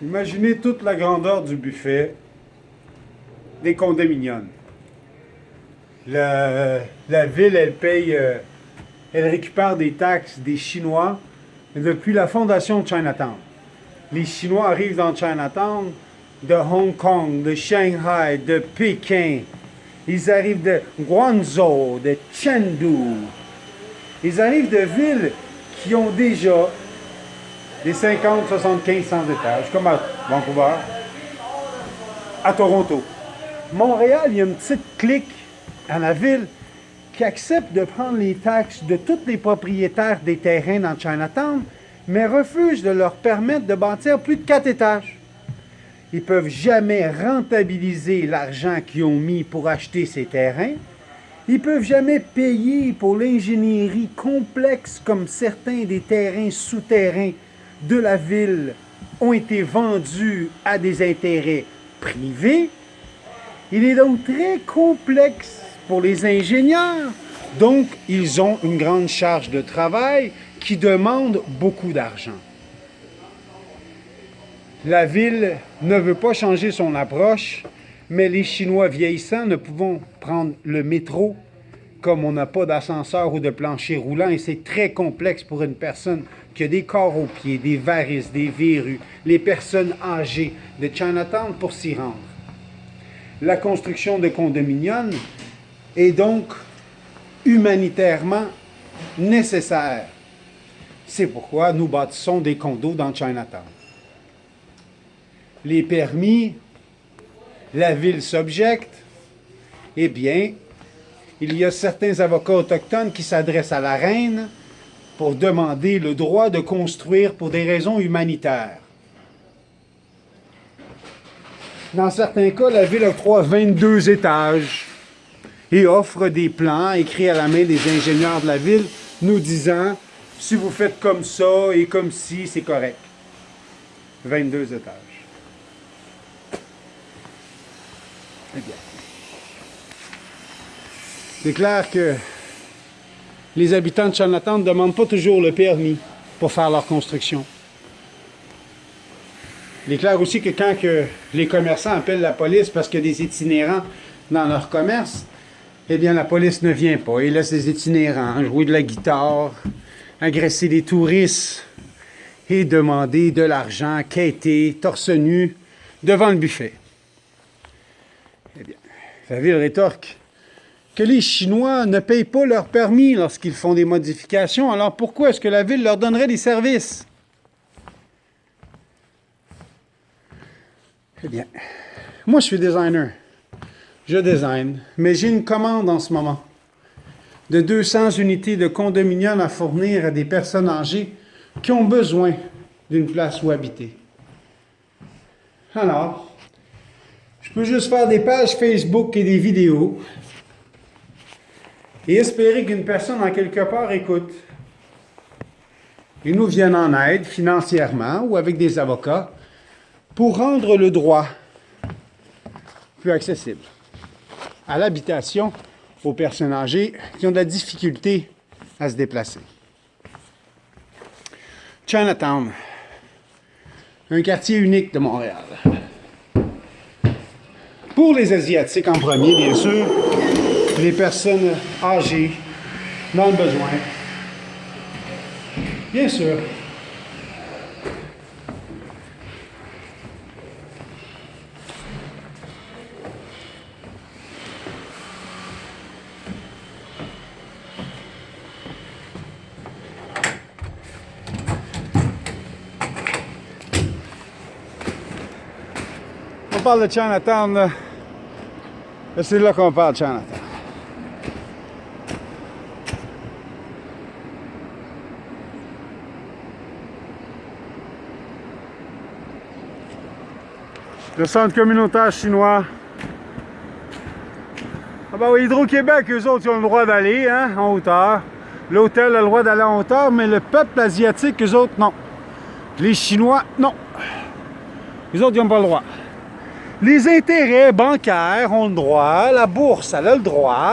Imaginez toute la grandeur du buffet des condominiums. La ville, elle paye, elle récupère des taxes des Chinois depuis la fondation de Chinatown. Les Chinois arrivent dans Chinatown de Hong Kong, de Shanghai, de Pékin. Ils arrivent de Guangzhou, de Chengdu. Ils arrivent de villes qui ont déjà des 50, 75, 100 étages, comme à Vancouver, à Toronto. Montréal, il y a une petite clique à la ville qui accepte de prendre les taxes de tous les propriétaires des terrains dans Chinatown, mais refuse de leur permettre de bâtir plus de 4 étages. Ils ne peuvent jamais rentabiliser l'argent qu'ils ont mis pour acheter ces terrains. Ils ne peuvent jamais payer pour l'ingénierie complexe comme certains des terrains souterrains de la ville ont été vendus à des intérêts privés. Il est donc très complexe pour les ingénieurs. Donc, ils ont une grande charge de travail qui demande beaucoup d'argent. La ville ne veut pas changer son approche, mais les Chinois vieillissants ne pouvons prendre le métro comme on n'a pas d'ascenseur ou de plancher roulant et c'est très complexe pour une personne qui a des corps aux pieds, des varices, des verrues, les personnes âgées de Chinatown pour s'y rendre. La construction de condominiums est donc humanitairement nécessaire. C'est pourquoi nous bâtissons des condos dans Chinatown. Les permis, la ville s'objecte, eh bien, il y a certains avocats autochtones qui s'adressent à la reine pour demander le droit de construire pour des raisons humanitaires. Dans certains cas, la ville octroie 22 étages et offre des plans écrits à la main des ingénieurs de la ville nous disant « Si vous faites comme ça et comme ci, c'est correct. » 22 étages. Eh bien, c'est clair que les habitants de Chinatown ne demandent pas toujours le permis pour faire leur construction. Il est clair aussi que quand les commerçants appellent la police parce qu'il y a des itinérants dans leur commerce, eh bien la police ne vient pas. Ils laissent les itinérants jouer de la guitare, agresser les touristes et demander de l'argent, quêter, torse nu, devant le buffet. Eh bien, la ville rétorque que les Chinois ne payent pas leur permis lorsqu'ils font des modifications, alors pourquoi est-ce que la ville leur donnerait des services? Eh bien, moi je suis designer. Je design, mais j'ai une commande en ce moment de 200 unités de condominium à fournir à des personnes âgées qui ont besoin d'une place où habiter. Alors, je peux juste faire des pages Facebook et des vidéos et espérer qu'une personne en quelque part écoute et nous vienne en aide financièrement ou avec des avocats pour rendre le droit plus accessible à l'habitation aux personnes âgées qui ont de la difficulté à se déplacer. Chinatown, un quartier unique de Montréal. Pour les Asiatiques en premier, bien sûr, les personnes âgées, dans le besoin. Bien sûr. On parle de Chinatown, là. C'est là qu'on parle de Chinatown. Le centre communautaire chinois. Ah ben oui, Hydro-Québec, eux autres, ils ont le droit d'aller, hein, en hauteur. L'hôtel a le droit d'aller en hauteur, mais le peuple asiatique, eux autres, non. Les Chinois, non. Les autres, ils n'ont pas le droit. Les intérêts bancaires ont le droit, la bourse, elle a le droit.